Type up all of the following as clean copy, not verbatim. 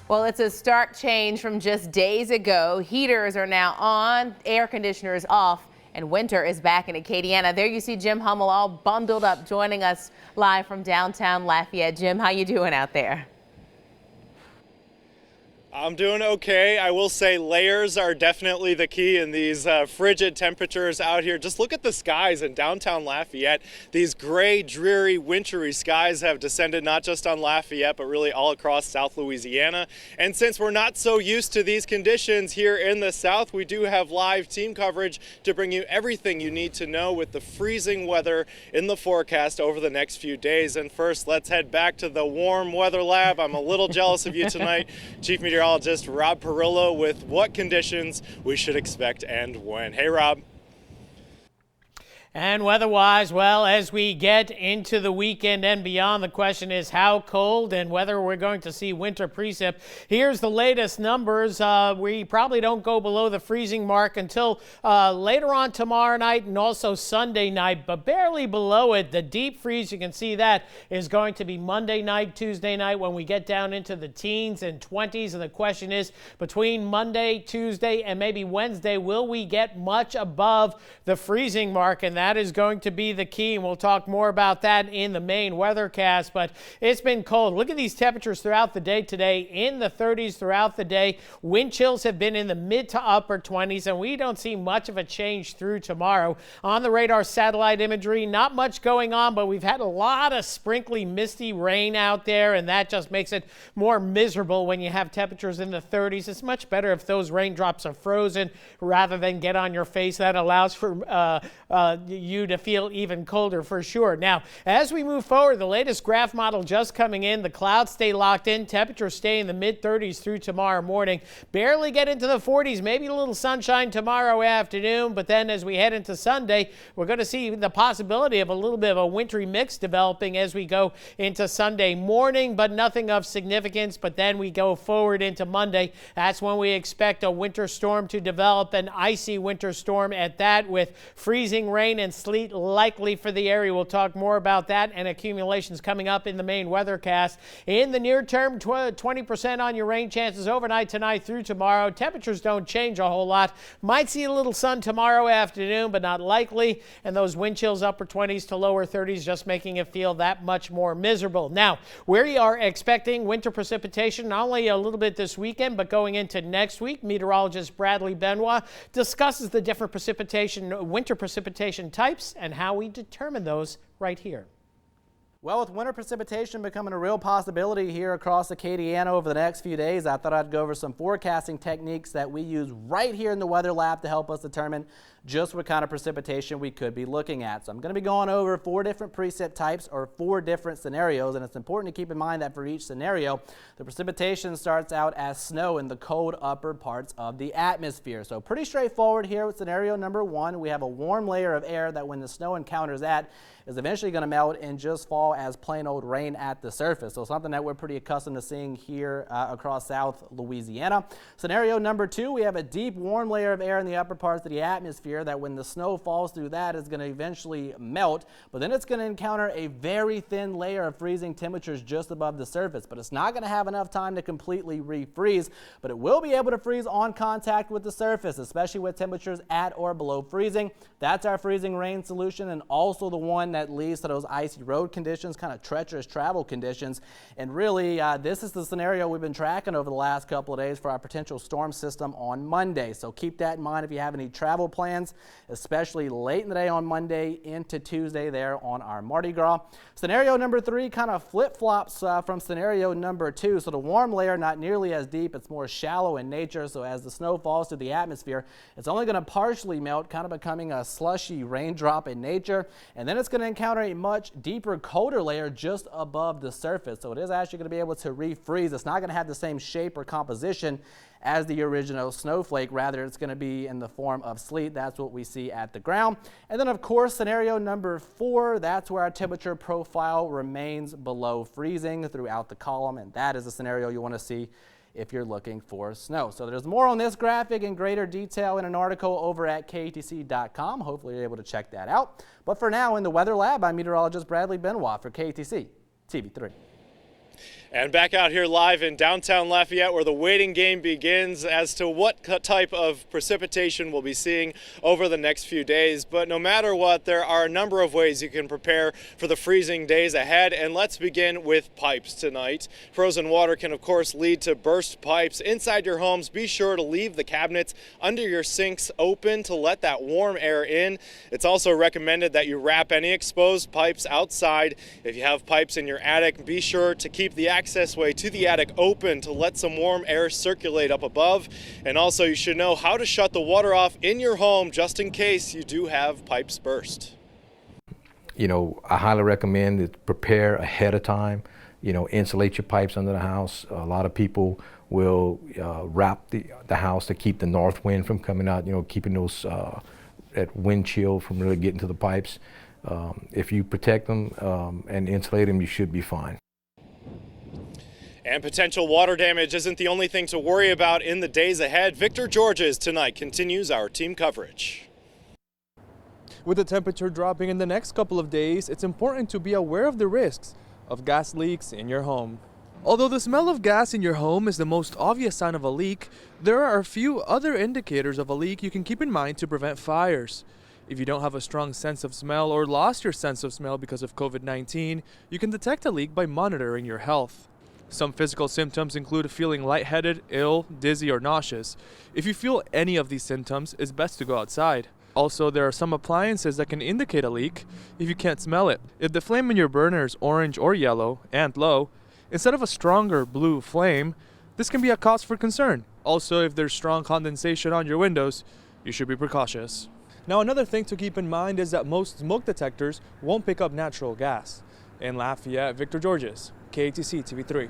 Well, it's a stark change from just days ago. Heaters are now on, air conditioners off, and winter is back in Acadiana. There you see Jim Hummel all bundled up, joining us live from downtown Lafayette. Jim, how you doing out there? I'm doing okay. I will say layers are definitely the key in these frigid temperatures out here. Just look at the skies in downtown Lafayette. These gray, dreary, wintry skies have descended not just on Lafayette, but really all across South Louisiana. And since we're not so used to these conditions here in the South, we do have live team coverage to bring you everything you need to know with the freezing weather in the forecast over the next few days. And first, let's head back to the warm weather lab. I'm a little jealous of you tonight, Chief Meteorologist Rob Perillo, with what conditions we should expect and when. Hey, Rob. And weather-wise, well, as we get into the weekend and beyond, the question is how cold and whether we're going to see winter precip. Here's the latest numbers. We probably don't go below the freezing mark until later on tomorrow night and also Sunday night, but barely below it. The deep freeze, you can see that, is going to be Monday night, Tuesday night, when we get down into the teens and 20s. And the question is, between Monday, Tuesday, and maybe Wednesday, will we get much above the freezing mark? And that is going to be the key, and we'll talk more about that in the main weathercast. But it's been cold. Look at these temperatures throughout the day today, in the 30s throughout the day. Wind chills have been in the mid to upper 20s, and we don't see much of a change through tomorrow. On the radar satellite imagery, not much going on, but we've had a lot of sprinkly, misty rain out there, and that just makes it more miserable when you have temperatures in the 30s. It's much better if those raindrops are frozen rather than get on your face. That allows for you to feel even colder for sure. Now, as we move forward, the latest graph model just coming in. The clouds stay locked in. Temperatures stay in the mid-30s through tomorrow morning. Barely get into the 40s. Maybe a little sunshine tomorrow afternoon. But then as we head into Sunday, we're going to see the possibility of a little bit of a wintry mix developing as we go into Sunday morning, but nothing of significance. But then we go forward into Monday. That's when we expect a winter storm to develop, an icy winter storm at that, with freezing rain and sleet likely for the area. We'll talk more about that and accumulations coming up in the main weathercast. In the near term, 20% on your rain chances overnight tonight through tomorrow. Temperatures don't change a whole lot. Might see a little sun tomorrow afternoon, but not likely. And those wind chills upper 20s to lower 30s, just making it feel that much more miserable. Now, we are expecting winter precipitation not only a little bit this weekend, but going into next week. Meteorologist Bradley Benoit discusses the different winter precipitation types and how we determine those right here. Well, with winter precipitation becoming a real possibility here across Acadiana over the next few days, I thought I'd go over some forecasting techniques that we use right here in the weather lab to help us determine just what kind of precipitation we could be looking at. So I'm going to be going over 4 different precip types, or 4 different scenarios, and it's important to keep in mind that for each scenario, the precipitation starts out as snow in the cold upper parts of the atmosphere. So pretty straightforward here with scenario number 1. We have a warm layer of air that when the snow encounters that is eventually going to melt and just fall as plain old rain at the surface. So something that we're pretty accustomed to seeing here across South Louisiana. Scenario number 2, we have a deep warm layer of air in the upper parts of the atmosphere that when the snow falls through that is going to eventually melt, but then it's going to encounter a very thin layer of freezing temperatures just above the surface. But it's not going to have enough time to completely refreeze, but it will be able to freeze on contact with the surface, especially with temperatures at or below freezing. That's our freezing rain solution, and also the one that leads to those icy road conditions, kind of treacherous travel conditions. And really, this is the scenario we've been tracking over the last couple of days for our potential storm system on Monday. So keep that in mind if you have any travel plans, especially late in the day on Monday into Tuesday there on our Mardi Gras. Scenario number 3 kind of flip-flops from scenario number 2. So the warm layer, not nearly as deep, it's more shallow in nature. So as the snow falls through the atmosphere, it's only going to partially melt, kind of becoming a slushy raindrop in nature. And then it's going to encounter a much deeper, colder layer just above the surface. So it is actually going to be able to refreeze. It's not going to have the same shape or composition as the original snowflake. Rather, it's going to be in the form of sleet. That's what we see at the ground. And then, of course, scenario number 4, that's where our temperature profile remains below freezing throughout the column, and that is a scenario you want to see if you're looking for snow. So there's more on this graphic in greater detail in an article over at KATC.com. Hopefully you're able to check that out. But for now, in the Weather Lab, I'm meteorologist Bradley Benoit for KATC TV3. And back out here live in downtown Lafayette, where the waiting game begins as to what type of precipitation we'll be seeing over the next few days. But no matter what, there are a number of ways you can prepare for the freezing days ahead. And let's begin with pipes tonight. Frozen water can, of course, lead to burst pipes inside your homes. Be sure to leave the cabinets under your sinks open to let that warm air in. It's also recommended that you wrap any exposed pipes outside. If you have pipes in your attic, be sure to keep the access way to the attic open to let some warm air circulate up above. And also, you should know how to shut the water off in your home just in case you do have pipes burst. You know, I highly recommend to prepare ahead of time. You know, insulate your pipes under the house. A lot of people will wrap the house to keep the north wind from coming out, you know, keeping those that wind chill from really getting to the pipes. If you protect them and insulate them, you should be fine. And potential water damage isn't the only thing to worry about in the days ahead. Victor Georges tonight continues our team coverage. With the temperature dropping in the next couple of days, it's important to be aware of the risks of gas leaks in your home. Although the smell of gas in your home is the most obvious sign of a leak, there are a few other indicators of a leak you can keep in mind to prevent fires. If you don't have a strong sense of smell or lost your sense of smell because of COVID-19, you can detect a leak by monitoring your health. Some physical symptoms include feeling lightheaded, ill, dizzy, or nauseous. If you feel any of these symptoms, it's best to go outside. Also, there are some appliances that can indicate a leak if you can't smell it. If the flame in your burner is orange or yellow and low, instead of a stronger blue flame, this can be a cause for concern. Also, if there's strong condensation on your windows, you should be precautious. Now, another thing to keep in mind is that most smoke detectors won't pick up natural gas. In Lafayette, Victor Georges, KATC TV3.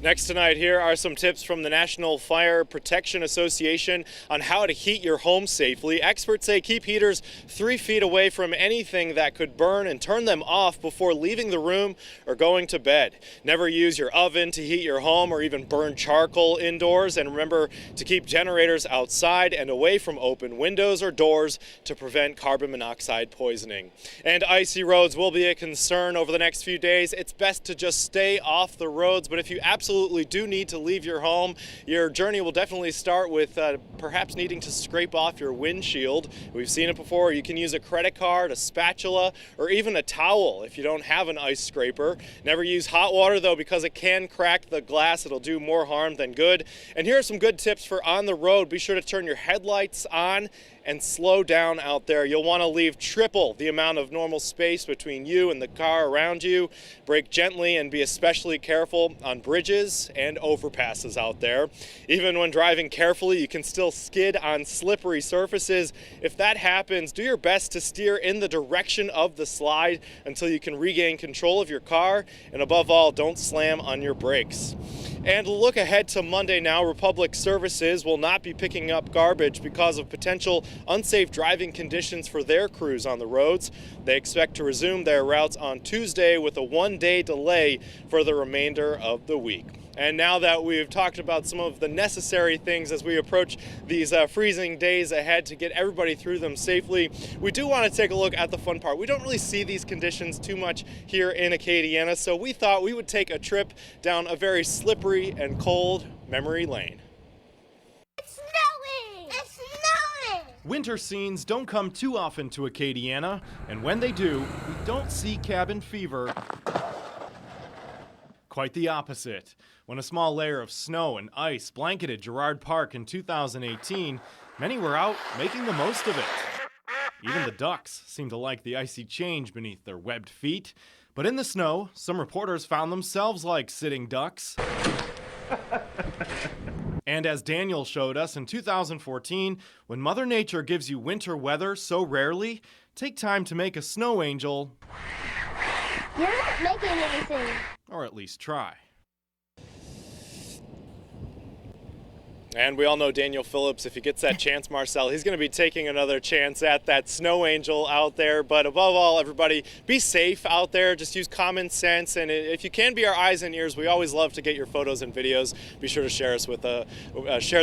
Next tonight, here are some tips from the National Fire Protection Association on how to heat your home safely. Experts say keep heaters 3 feet away from anything that could burn and turn them off before leaving the room or going to bed. Never use your oven to heat your home or even burn charcoal indoors. And remember to keep generators outside and away from open windows or doors to prevent carbon monoxide poisoning. And icy roads will be a concern over the next few days. It's best to just stay off the roads, but if you absolutely do need to leave your home, your journey will definitely start with perhaps needing to scrape off your windshield. We've seen it before. You can use a credit card, a spatula, or even a towel if you don't have an ice scraper. Never use hot water though, because it can crack the glass. It'll do more harm than good. And here are some good tips for on the road. Be sure to turn your headlights on and slow down out there. You'll want to leave triple the amount of normal space between you and the car around you. Brake gently and be especially careful on bridges and overpasses out there. Even when driving carefully, you can still skid on slippery surfaces. If that happens, do your best to steer in the direction of the slide until you can regain control of your car. And above all, don't slam on your brakes. And look ahead to Monday now. Republic Services will not be picking up garbage because of potential unsafe driving conditions for their crews on the roads. They expect to resume their routes on Tuesday with a 1-day delay for the remainder of the week. And now that we've talked about some of the necessary things as we approach these freezing days ahead to get everybody through them safely, we do want to take a look at the fun part. We don't really see these conditions too much here in Acadiana, so we thought we would take a trip down a very slippery and cold memory lane. It's snowing! It's snowing! Winter scenes don't come too often to Acadiana, and when they do, we don't see cabin fever. Quite the opposite. When a small layer of snow and ice blanketed Girard Park in 2018, many were out making the most of it. Even the ducks seemed to like the icy change beneath their webbed feet. But in the snow, some reporters found themselves like sitting ducks. And as Daniel showed us in 2014, when Mother Nature gives you winter weather so rarely, take time to make a snow angel. You're not making anything. Or at least try. And we all know Daniel Phillips, if he gets that chance, Marcel, he's going to be taking another chance at that snow angel out there. But above all, everybody, be safe out there. Just use common sense. And if you can be our eyes and ears, we always love to get your photos and videos. Be sure to share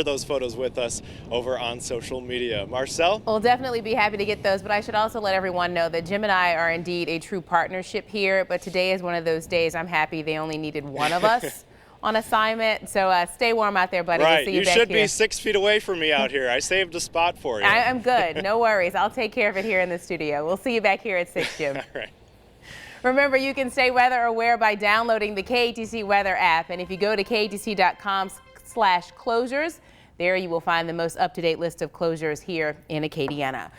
those photos with us over on social media. Marcel? We'll definitely be happy to get those, but I should also let everyone know that Jim and I are indeed a true partnership here. But today is one of those days I'm happy they only needed one of us on assignment. So stay warm out there, buddy. Right. We'll see you You back should here. be 6 feet away from me out here. I saved a spot for you. I'm good. No worries. I'll take care of it here in the studio. We'll see you back here at 6, Jim. All right. Remember, you can stay weather aware by downloading the KATC Weather app. And if you go to katc.com/closures, there you will find the most up-to-date list of closures here in Acadiana.